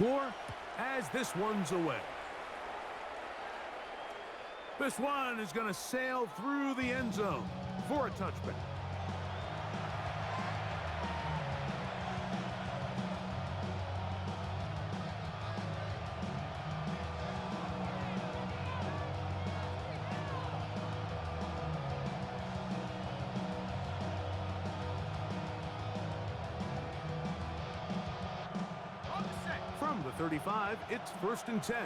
Score as this one's away. This one is going to sail through the end zone for a touchback. From the 35, it's 1st and 10.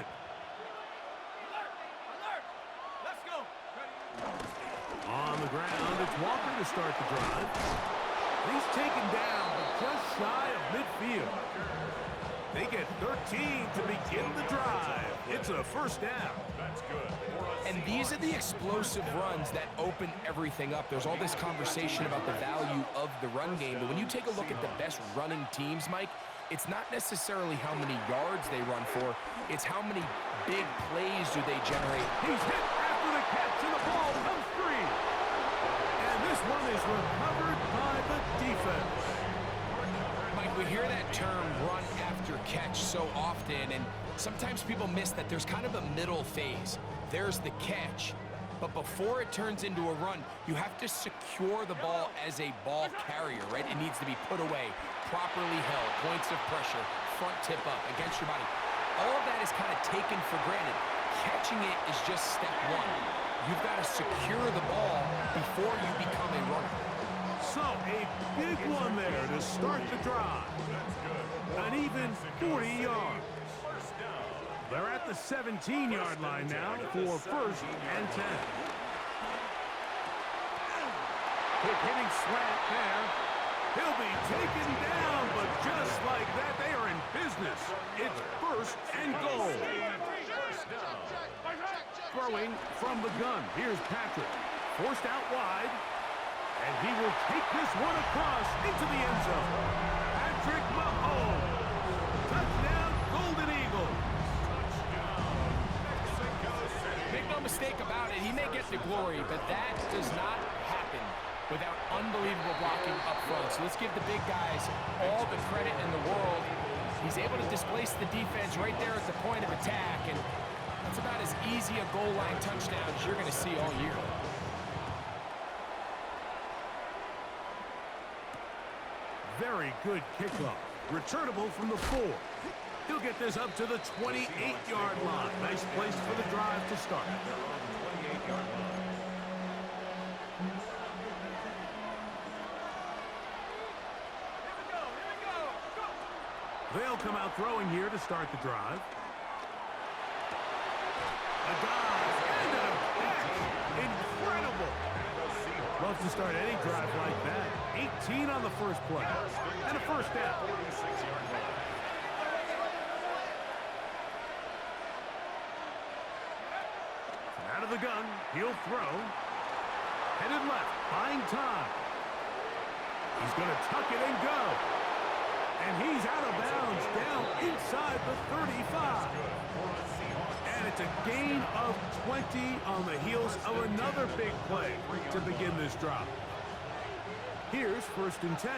On the ground, it's Walker to start the drive. He's taken down, but just shy of midfield. They get 13 to begin the drive. It's a 1st down. That's good. And these are the explosive runs that open everything up. There's all this conversation about the value of the run game, but when you take a look at the best running teams, Mike, it's not necessarily how many yards they run for, it's how many big plays do they generate. He's hit after the catch, and the ball comes free. And this one is recovered by the defense. Mike, we hear that term run after catch so often, and sometimes people miss that there's kind of a middle phase. There's the catch, but before it turns into a run, you have to secure the ball as a ball carrier, right? It needs to be put away, properly held, points of pressure, front tip up against your body. All of that is kind of taken for granted. Catching it is just step one. You've got to secure the ball before you become a runner. So, a big one there to start the drive. An even 40 yards. They're at the 17-yard line now for 1st and 10. Quick hitting slant there. He'll be taken down, but just like that, they are in business. It's 1st and goal. Throwing from the gun. Here's Patrick. Forced out wide. And he will take this one across into the end zone. Patrick Mahomes. Touchdown, Golden Eagles. Make no mistake about it, he may get the glory, but that does not happen without unbelievable blocking up front. So let's give the big guys all the credit in the world. He's able to displace the defense right there at the point of attack, and that's about as easy a goal line touchdown as you're going to see all year. Very good kickoff. Returnable from the 4. He'll get this up to the 28-yard line. Nice place for the drive to start. They'll come out throwing here to start the drive. A dive and a catch. Incredible. Love to start any drive like that. 18 on the first play. And a 1st down. Out of the gun, he'll throw. Headed left, buying time. He's going to tuck it and go. And he's out of bounds, down inside the 35. And it's a gain of 20 on the heels of another big play to begin this drive. Here's 1st and 10.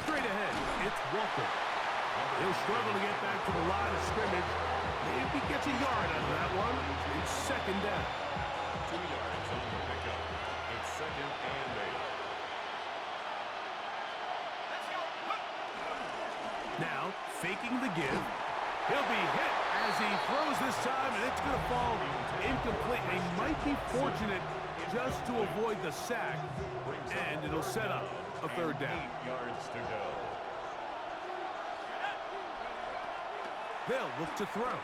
Straight ahead, it's Walker. He'll struggle to get back to the line of scrimmage. Maybe gets a yard out of that one. It's 2nd down. 2 yards on the pickup. It's 2nd and 8. Now, faking the give. He'll be hit as he throws this time, and it's going to fall incomplete. They might be fortunate just to avoid the sack, and it'll set up a 3rd down. 8 yards to go. They'll look to throw.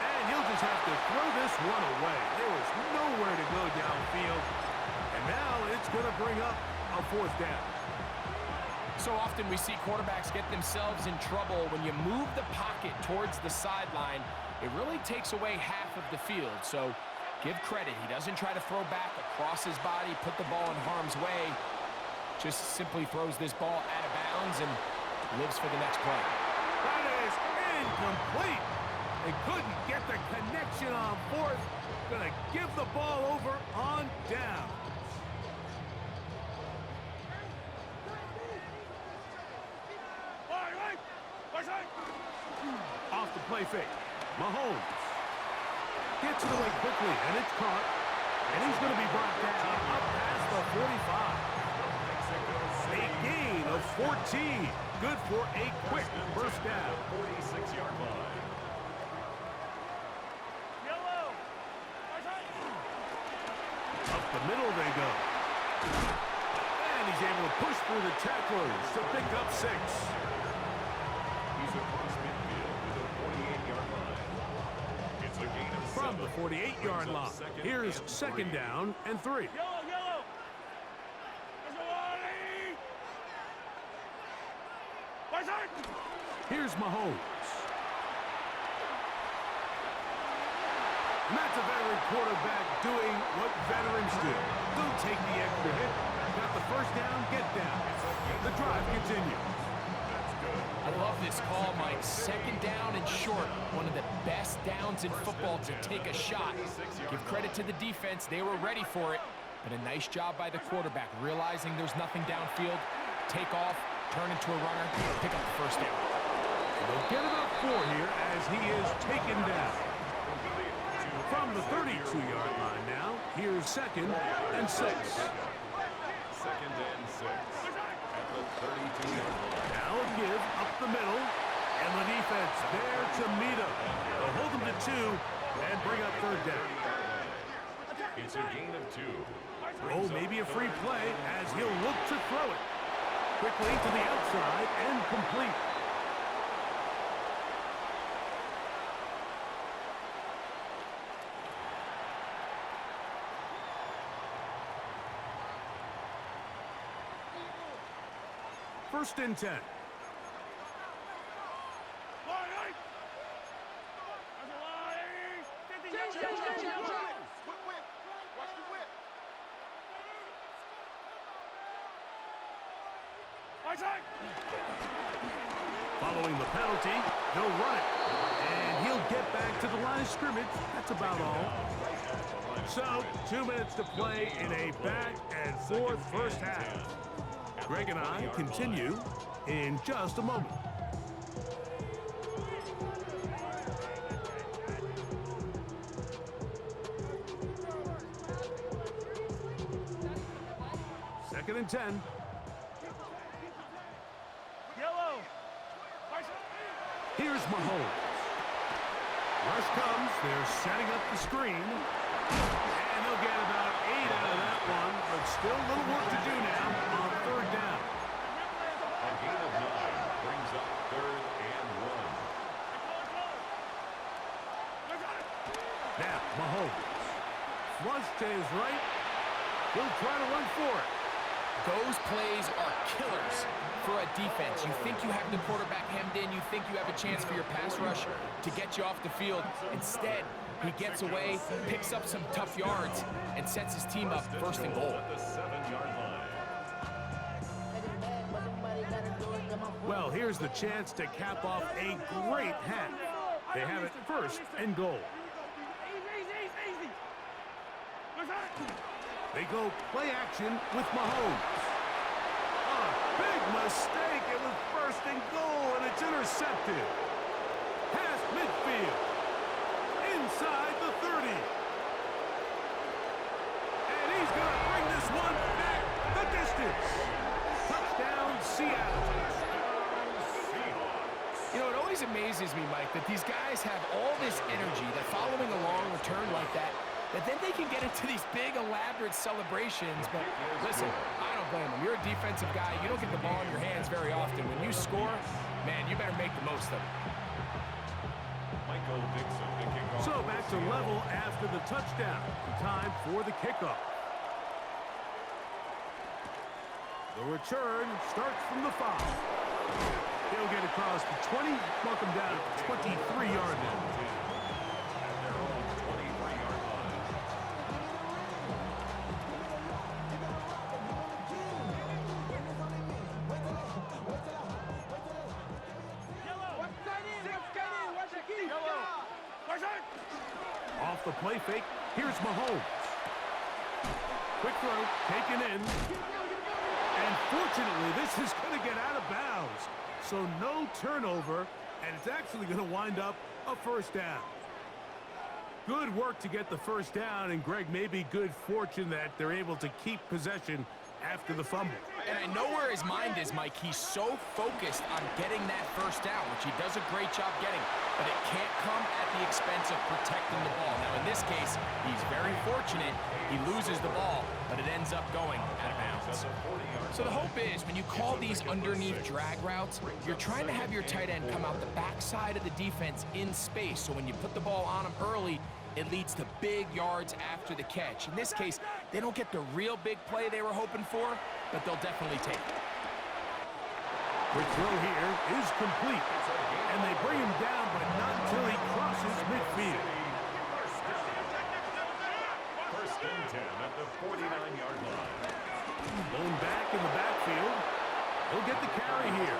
And he'll just have to throw this one away. There was nowhere to go downfield. And now it's going to bring up a 4th down. So often we see quarterbacks get themselves in trouble when you move the pocket towards the sideline. It really takes away half of the field. So give credit. He doesn't try to throw back across his body, put the ball in harm's way. Just simply throws this ball out of bounds and lives for the next play. That is incomplete. They couldn't get the connection on fourth. Gonna give the ball over on down. Off the play fake. Mahomes gets it away quickly, and it's caught. And he's going to be brought down up past the 45. A gain of 14. Good for a quick first down. 46-yard line. Up the middle they go. And he's able to push through the tacklers to pick up 6. He's across midfield to the 48-yard line. It's a gain of 7. From the 48-yard line, here's second down and 3. Here's Mahomes. And that's a veteran quarterback doing what veterans do. Don't take the extra hit. Got the first down, get down. The drive continues. I love this call, Mike. Second down and short. One of the best downs in football to take a shot. Give credit to the defense. They were ready for it. But a nice job by the quarterback, realizing there's nothing downfield. Take off, turn into a runner, pick up the first down. They'll get about 4 here as he is taken down. From the 32-yard line now, here's second and 6. Second and 6 at the 32-yard line. Now a give up the middle, and the defense there to meet him. They'll hold him to 2 and bring up third down. It's a gain of 2. Oh, maybe a free play as he'll look to throw it. Quickly to the outside and complete. First and 10. Following the penalty, he'll run it. And he'll get back to the line of scrimmage. That's about all. So, 2 minutes to play in a back and forth first half. Greg and I continue in just a moment. Second and 10. Here's Mahomes. Rush comes. They're setting up the screen. And they'll get about 8 out of that one, but still a little work to do now on third down. A gain of 9 brings up third and 1. Now, Mahomes. Flush to his right. He'll try to run for it. Those plays are killers for a defense. You think you have the quarterback hemmed in. You think you have a chance for your pass rush to get you off the field. Instead, he gets away, picks up some tough yards, and sets his team up first and goal. At the 7-yard line. Well, here's the chance to cap off a great half. They have it first and goal. They go play action with Mahomes. A big mistake. It was first and goal, and it's intercepted. Past midfield. Inside the 30. And he's going to bring this one back the distance. Touchdown, Seattle. You know, it always amazes me, Mike, that these guys have all this energy that following a long return like that then they can get into these big, elaborate celebrations. But listen, I don't blame them. You're a defensive guy. You don't get the ball in your hands very often. When you score, man, you better make the most of it. So back to level after the touchdown. Time for the kickoff. The return starts from the 5. He'll get across the 20, mark him down at the 23-yard line. the play fake. Here's Mahomes. Quick throw, taken in. And fortunately, this is going to get out of bounds. So no turnover, and it's actually going to wind up a first down. Good work to get the first down, and Greg, maybe good fortune that they're able to keep possession after the fumble. And I know where his mind is, Mike. He's so focused on getting that first down, which he does a great job getting, but it can't come at the expense of protecting the ball. Now, in this case, he's very fortunate. He loses the ball, but it ends up going out of bounds. So the hope is, when you call these underneath drag routes, you're trying to have your tight end come out the backside of the defense in space. So when you put the ball on him early, it leads to big yards after the catch. In this case, they don't get the real big play they were hoping for, but they'll definitely take it. Quick throw here is complete. And they bring him down, but not until he crosses midfield. First and 10 at the 49-yard line. Blown back in the backfield. He'll get the carry here.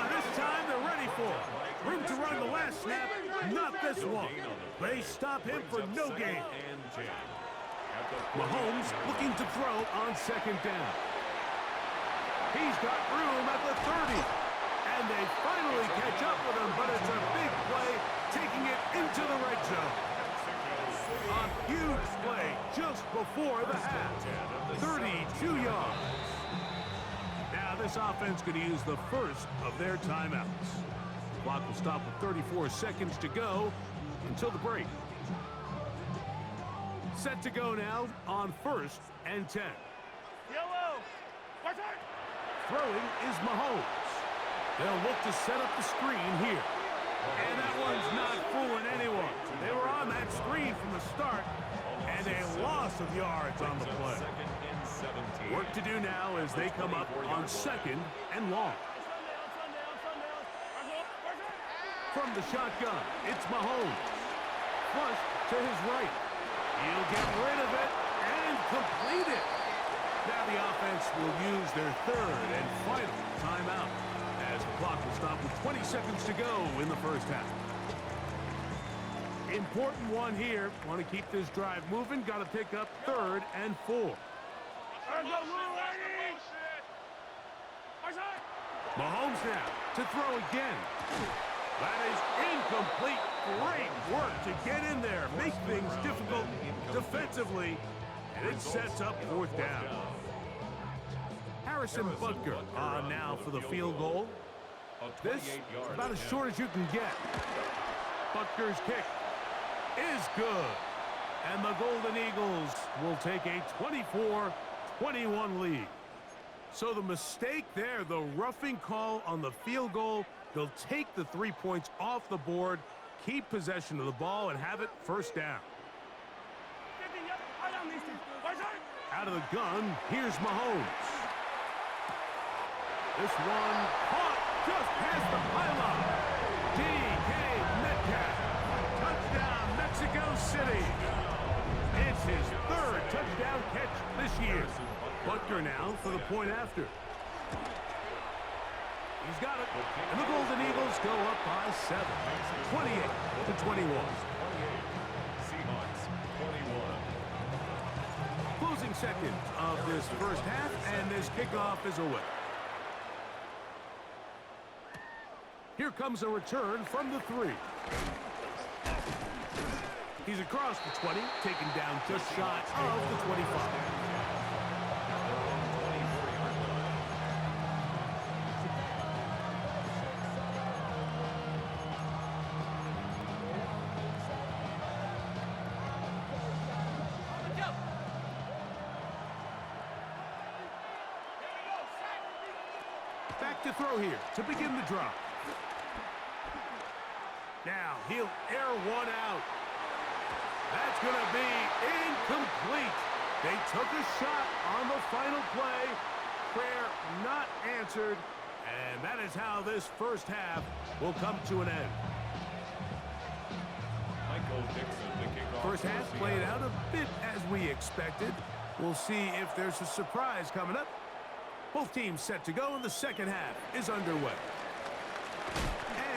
This time they're ready for it. Room to run the last snap, not this one. They stop him for no gain. Mahomes looking to throw on second down. He's got room at the 30. And they finally catch up with him, but it's a big play, taking it into the red zone. A huge play just before the half. 32 yards. Now this offense going to use the first of their timeouts. Clock will stop with 34 seconds to go until the break. Set to go now on 1st and 10. Yellow. Throwing is Mahomes. They'll look to set up the screen here. And that one's not fooling anyone. They were on that screen from the start, and a loss of yards on the play. Work to do now as they come up on 2nd and long. From the shotgun, it's Mahomes. Flush to his right. He'll get rid of it and complete it. Now the offense will use their 3rd and final timeout, as the clock will stop with 20 seconds to go in the first half. Important one here. Want to keep this drive moving. Got to pick up 3rd and 4. Mahomes now to throw again. That is incomplete. Great work to get in there, make things difficult defensively, and it sets up 4th down. Harrison Butker on now for the field goal. This about as short as you can get. Butker's kick is good. And the Golden Eagles will take a 24-21 lead. So the mistake there, the roughing call on the field goal, they'll take the 3 points off the board, keep possession of the ball, and have it first down. Out of the gun, here's Mahomes. This one caught just past the pylon. DK Metcalf. Touchdown, Mexico City. It's his 3rd touchdown catch this year. Butker now for the point after. He's got it. And the Golden Eagles go up by 7. 28-21. Seahawks 21. Closing seconds of this first half, and this kickoff is away. Here comes a return from the 3. He's across the 20, taken down just shy of the 25. Back to throw here to begin the drive. Now he'll air one out. That's going to be incomplete. They took a shot on the final play. Prayer not answered. And that is how this first half will come to an end. First half played out a bit as we expected. We'll see if there's a surprise coming up. Both teams set to go, and the second half is underway.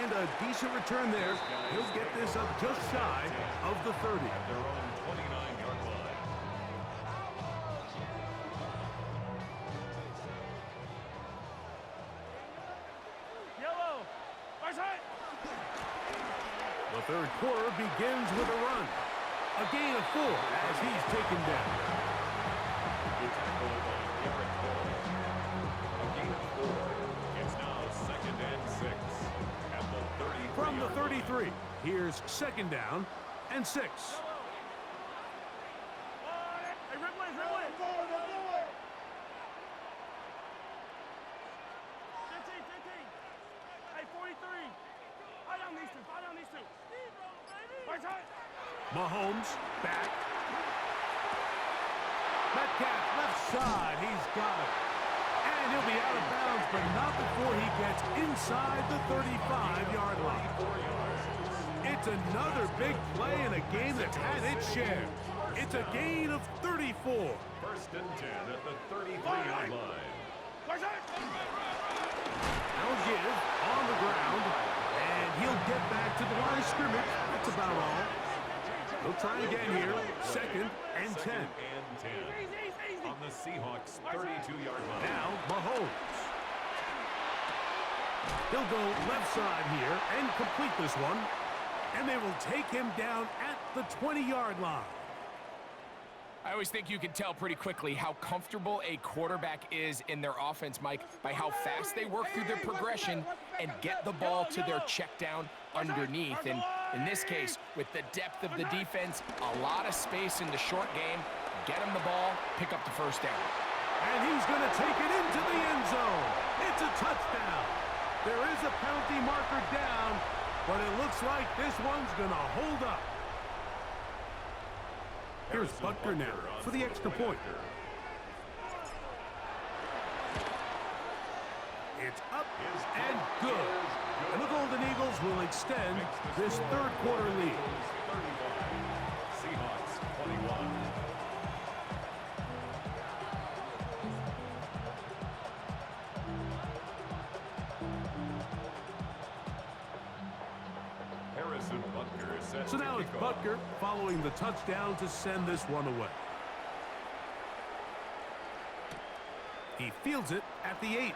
And And a decent return there. He'll get this up just shy of the 30. At their own 29-yard line. Yellow. The third quarter begins with a run. A gain of 4 as he's taken down. Good tackle by Garrett Cole. A gain of 4. It's now 2nd and 6 at the 33. From the 33, here's 2nd down and 6. Mahomes back. Metcalf left side. He's got it. And he'll be out of bounds, but not before he gets inside the 35-yard line. It's another big play in a game that's had its share. It's a gain of 34. 1st and 10 at the 33-yard line. Now give on the ground, and he'll get back to the line of scrimmage. That's about all. He'll try again here. 2nd and 10. 2nd and 10 on the Seahawks 32-yard line. Now Mahomes. He'll go left side here and complete this one. And they will take him down at the 20-yard line. I always think you can tell pretty quickly how comfortable a quarterback is in their offense, Mike, by how fast they work through their progression and get the ball to their check down underneath. And in this case, with the depth of the defense, a lot of space in the short game, get him the ball, pick up the 1st down. And he's going to take it into the end zone. It's a touchdown. There is a penalty marker down, but it looks like this one's going to hold up. Here's Butker now for the extra point. It's up and good. And the Golden Eagles will extend this third quarter lead. 35. Seahawks 21. Harrison Butker is set. So now it's Butker following the touchdown to send this one away. He fields it at the 8.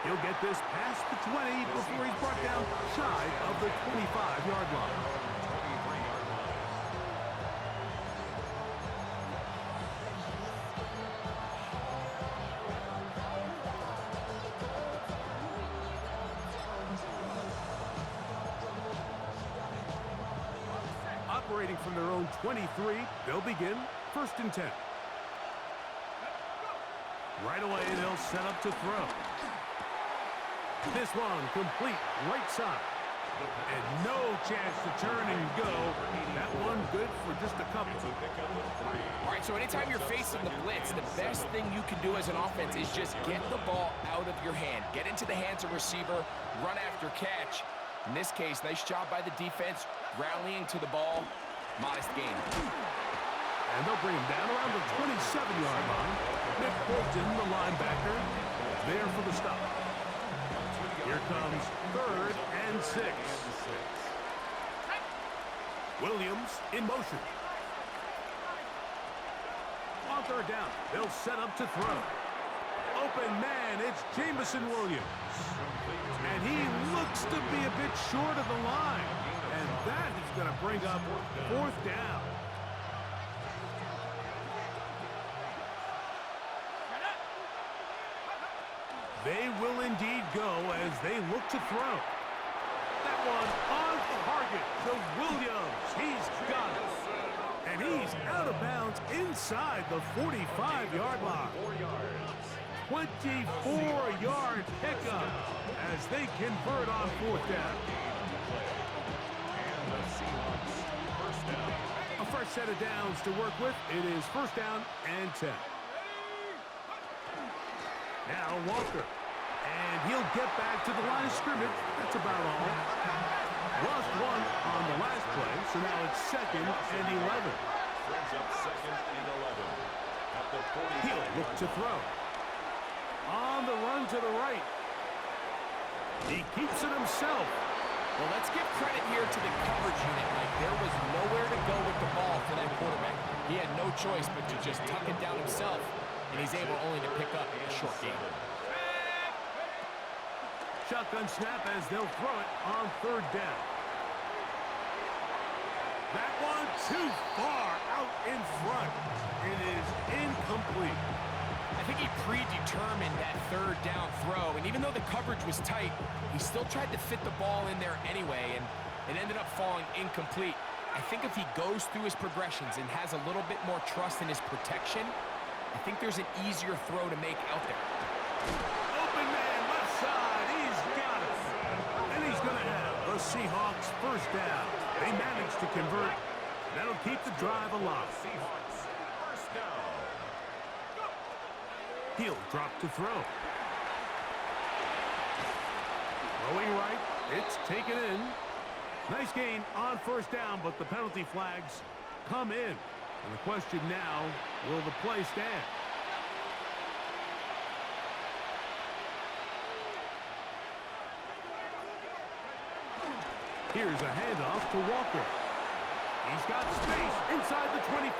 He'll get this past the 20 before he's brought down shy of the 25-yard line. 23-yard line. Operating from their own 23, they'll begin 1st and 10. Right away, they'll set up to throw. This one complete right side. And no chance to turn and go. That one good for just a couple. All right, so anytime you're facing the blitz, the best thing you can do as an offense is just get the ball out of your hand. Get into the hands of receiver, run after catch. In this case, nice job by the defense, rallying to the ball. Modest gain. And they'll bring him down around the 27-yard line. Nick Bolton, the linebacker, there for the stop. Here comes 3rd and 6. Williams in motion. On 3rd down, they'll set up to throw. Open man, it's Jamison Williams. And he looks to be a bit short of the line. And that is going to bring up 4th down. They will indeed go as they look to throw. That one on target to Williams. He's got it. And he's out of bounds inside the 45-yard line. 24-yard pickup as they convert on 4th down. A fresh set of downs to work with. It is 1st down and 10. Now Walker. And he'll get back to the line of scrimmage. That's about all. Lost one on the last play, so now it's 2nd and 11. Brings up 2nd and 11 at the 40. He'll look to throw. On the run to the right. He keeps it himself. Well, let's give credit here to the coverage unit. Like, there was nowhere to go with the ball for that quarterback. He had no choice but to just tuck it down himself, and he's able only to pick up a short gain. Shotgun snap as they'll throw it on third down. That one too far out in front. It is incomplete. I think he predetermined that third down throw, and even though the coverage was tight, he still tried to fit the ball in there anyway, and it ended up falling incomplete. I think if he goes through his progressions and has a little bit more trust in his protection, I think there's an easier throw to make out there. Open man, left side, he's got it. And he's going to have the Seahawks first down. They managed to convert. That'll keep the drive alive. Seahawks, first down. He'll drop to throw. Throwing right, it's taken in. Nice gain on first down, but the penalty flags come in. And the question now, will the play stand? Here's a handoff to Walker. He's got space inside the 25.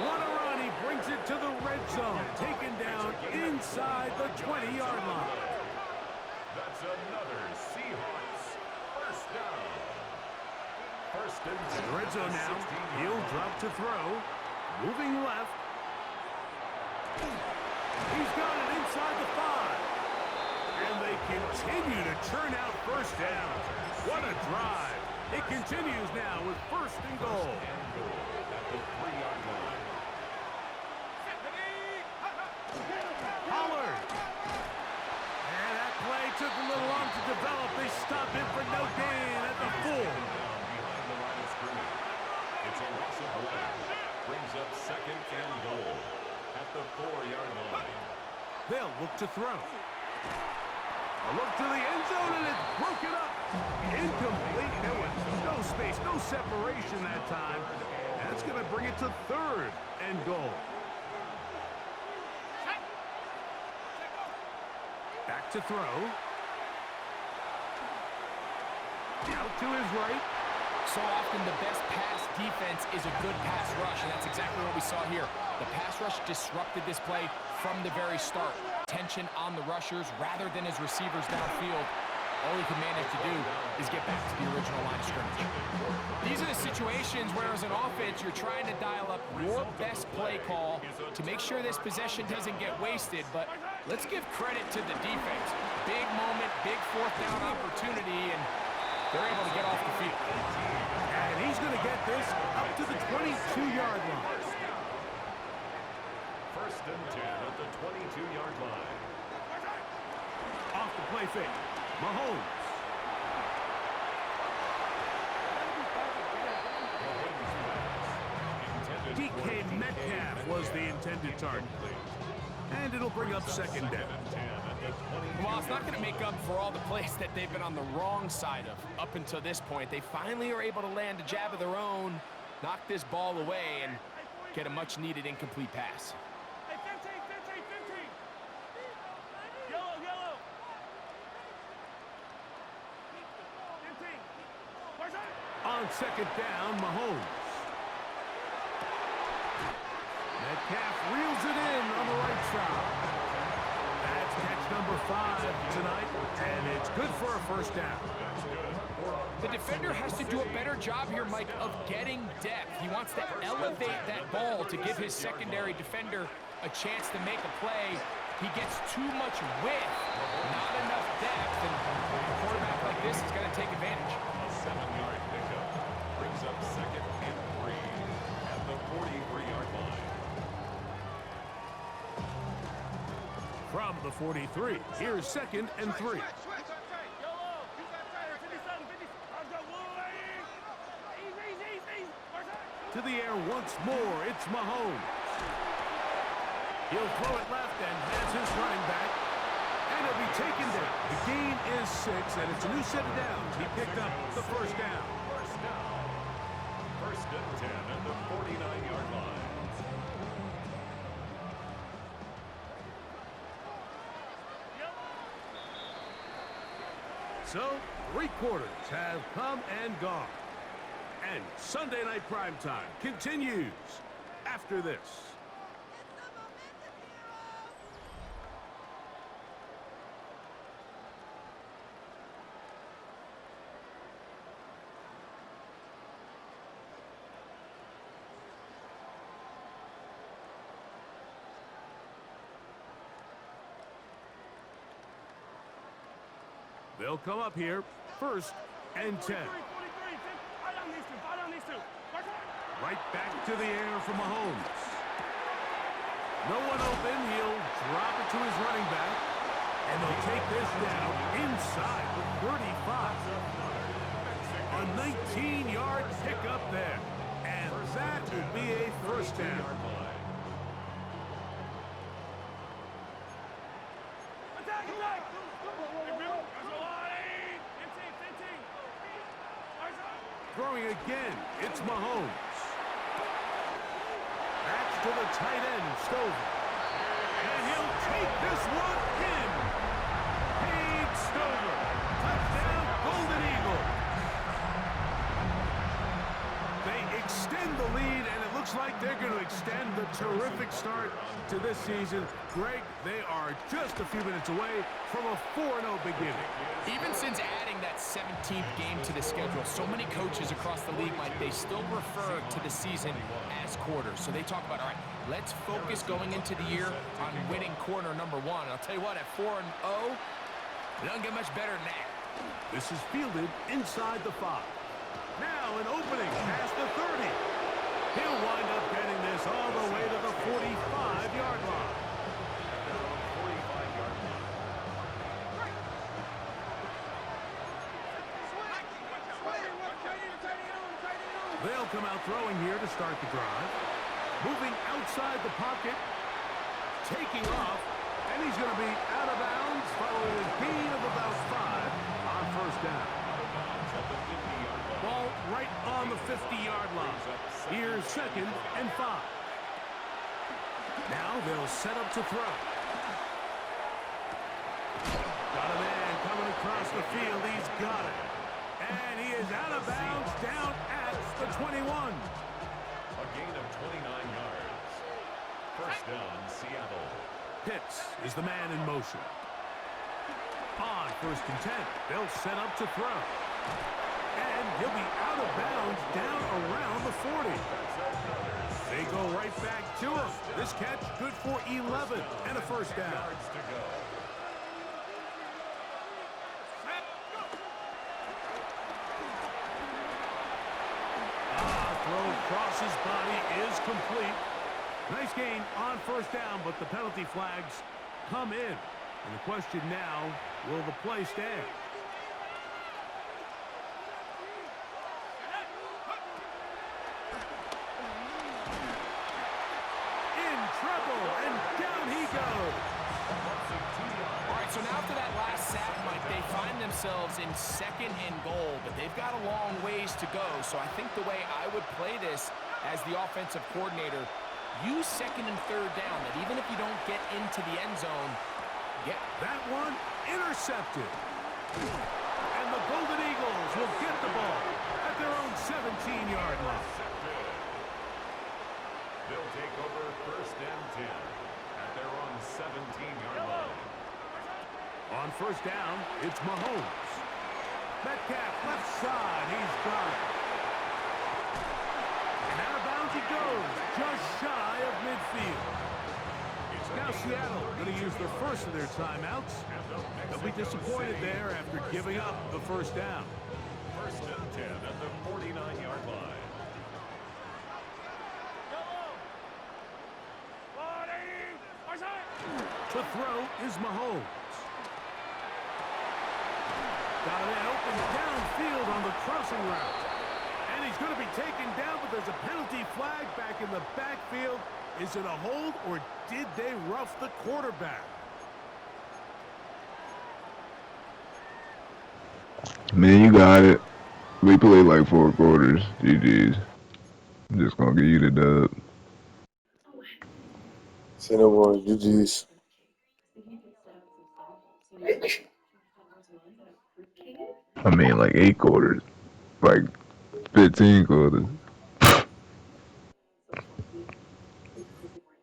What a run. He brings it to the red zone. Taken down inside the 20-yard line. That's another Seahawks first down. First and In the red zone now. He'll drop to throw. Moving left. He's got it inside the 5. And they continue to churn out first down. What a drive. It continues now with first and goal. At the 3-yard line. Pollard. And that play took a little long to develop. They stop him for no gain at the 4. Behind the line of scrimmage. It's a loss of 1. Brings up second and goal at the 4-yard line. They'll look to throw. A look to the end zone, and it's broken up. Incomplete. There was no space, no separation that time. And that's going to bring it to third and goal. Back to throw. Out to his right. So often the best pass defense is a good pass rush, and that's exactly what we saw here. The pass rush disrupted this play from the very start. Tension on the rushers rather than his receivers downfield. All he can manage to do is get back to the original line of scrimmage. These are the situations where, as an offense, you're trying to dial up your best play call to make sure this possession doesn't get wasted, but let's give credit to the defense. Big moment, big fourth down opportunity, and they're able to get off the field. And he's going to get this up to the 22-yard line. First and 10 at the 22-yard line. Off the play fake. Mahomes. DK Metcalf was the intended target. And it'll bring up second down. Well, it's not going to make up for all the plays that they've been on the wrong side of up until this point. They finally are able to land a jab of their own, knock this ball away, and get a much-needed incomplete pass. Hey, 15, 15, 15. Yellow, yellow. 15. On second down, Mahomes. Metcalf reels it in on the right side. That's catch number 5 tonight, and it's good for a first down. The defender has to do a better job here, Mike, of getting depth. He wants to elevate that ball to give his secondary defender a chance to make a play. He gets too much width, not enough depth, and a quarterback like this is going to take advantage. A 7-yard pickup brings up second and 3 at the 43-yard line. From the 43, here's second and 3. To the air once more, it's Mahomes. He'll throw it left and has his running back. And it'll be taken down. The gain is 6, and it's a new set of downs. He picked up the first down. First down. First and 10 at the 49-yard line. So, 3 quarters have come and gone. And Sunday Night Primetime continues after this. They'll come up here, 1st and 10. Right back to the air for Mahomes. No one open. He'll drop it to his running back. And they'll take this down inside the 35. A 19-yard pickup there. And that will be a 1st down. Throwing again, it's Mahomes. That's to the tight end, Stover. And he'll take this one in. Paid Stover. Touchdown, Golden Eagles. They extend the lead, and it looks like they're going to extend the terrific start to this season. Greg, they are just a few minutes away from a 4-0 beginning. Even since adding that 17th game to the schedule, so many coaches across the league, Mike, they still refer to the season as quarters. So they talk about, all right, let's focus going into the year on winning quarter number 1. I'll tell you what, at 4-0, it doesn't get much better than that. This is fielded inside the 5. Now an opening past the 30. He'll wind up getting this all the way to the 45-yard line. They'll come out throwing here to start the drive. Moving outside the pocket. Taking off. And he's going to be out of bounds following a gain of about 5 on 1st down. Ball right on the 50-yard line. Here's 2nd and 5. Now they'll set up to throw. Got a man coming across the field. He's got it. And he is out of bounds down at the 21. A gain of 29 yards. 1st down, Seattle. Pitts is the man in motion. On 1st and 10, they'll set up to throw. And he'll be out of bounds down around the 40. They go right back to him. This catch good for 11 and a 1st down. Throw across his body is complete. Nice gain on 1st down, but the penalty flags come in. And the question now, will the play stand? In trouble, and down he goes. All right, so now after that last sack, Mike, they find themselves in 2nd and goal, but they've got a long ways to go. So I think the way I would play this as the offensive coordinator, use 2nd and 3rd down, that even if you don't get into the end zone, get that one intercepted. And the Golden Eagles will get the ball at their own 17-yard line. They'll take over 1st and 10 at their own 17-yard line. On 1st down, it's Mahomes. Metcalf left side, he's got it. And out of bounds he goes, just shy of midfield. Now Seattle going to use the first of their timeouts. They'll be disappointed there after giving up the 1st down. 1st and 10 at the 49-yard line. To throw is Mahomes. Got a man open downfield on the crossing route. And he's going to be taken down, but there's a penalty flag back in the backfield. Is it a hold, or did they rough the quarterback? Man, you got it. We played like 4 quarters. GG's. I'm just going to give you the dub. Say no more. GG's. I mean, like 8 quarters. Like 15 quarters.